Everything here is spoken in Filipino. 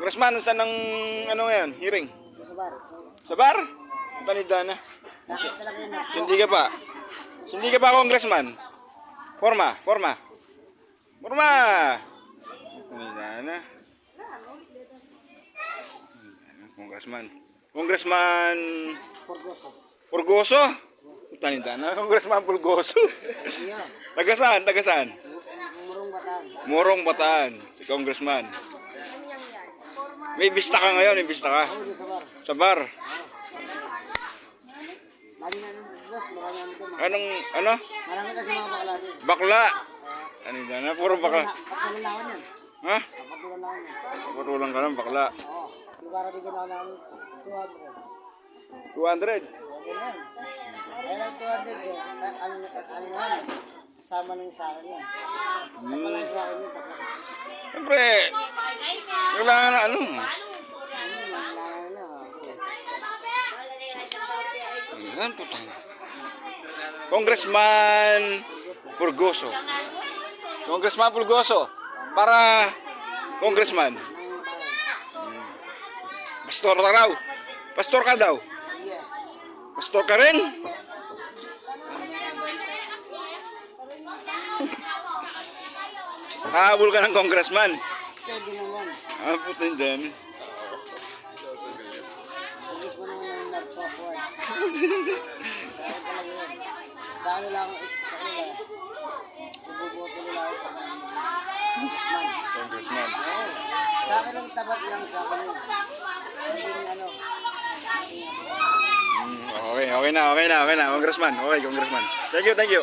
Congressman, saan ang ano ngayon? Hearing? Sa bar. Sa bar? Tanida na. Sa akin talaga yun. Hindi ka pa. Hindi ka pa congressman. Forma, forma. Forma. Tanida na. Congressman. Congressman Porgoso. Purgoso. Tanida na. Congressman Purgoso. Iya. Tagasaan, tagasaan. Murong Bataan. Morong Bataan. Si congressman. May bista ka ngayon, may bista ka. Ako doon sa bar. Sa bar. Lagi na nun, boss. Marami namin ito. Anong, ano? Marami kasi mga bakla din. Bakla. Tanida na. Puro bakla. Kapatulangan yan. Ha? Kapatulangan yan. Patulang ka ng bakla. Oo. Yung para bigyan ako ng 200. 200. Okay na yan. Kaya lang 200 eh. Ano na yan? Kasama lang sa akin yan. Kapala sa akin yun. Siyempre, kailangan na ano. Ayan, putang. Congressman Purgoso. Congressman Purgoso. Para congressman. Pastor ka raw. Pastor ka daw. Yes. Pastor ka rin? Hahabol ka ng congressman. Pwede naman. Ah, putin din. Pagkis mo naman yung nagpapuan. Kaya talaga yan. Sa ano lang, sa kanila, ibubuto nila ako pa ng congressman. Congressman. Oo. Sa akin lang, tapat lang sa akin yun. Hindi rin ano. Okay, okay na, okay na, okay na. Congressman, okay, congressman. Thank you, thank you.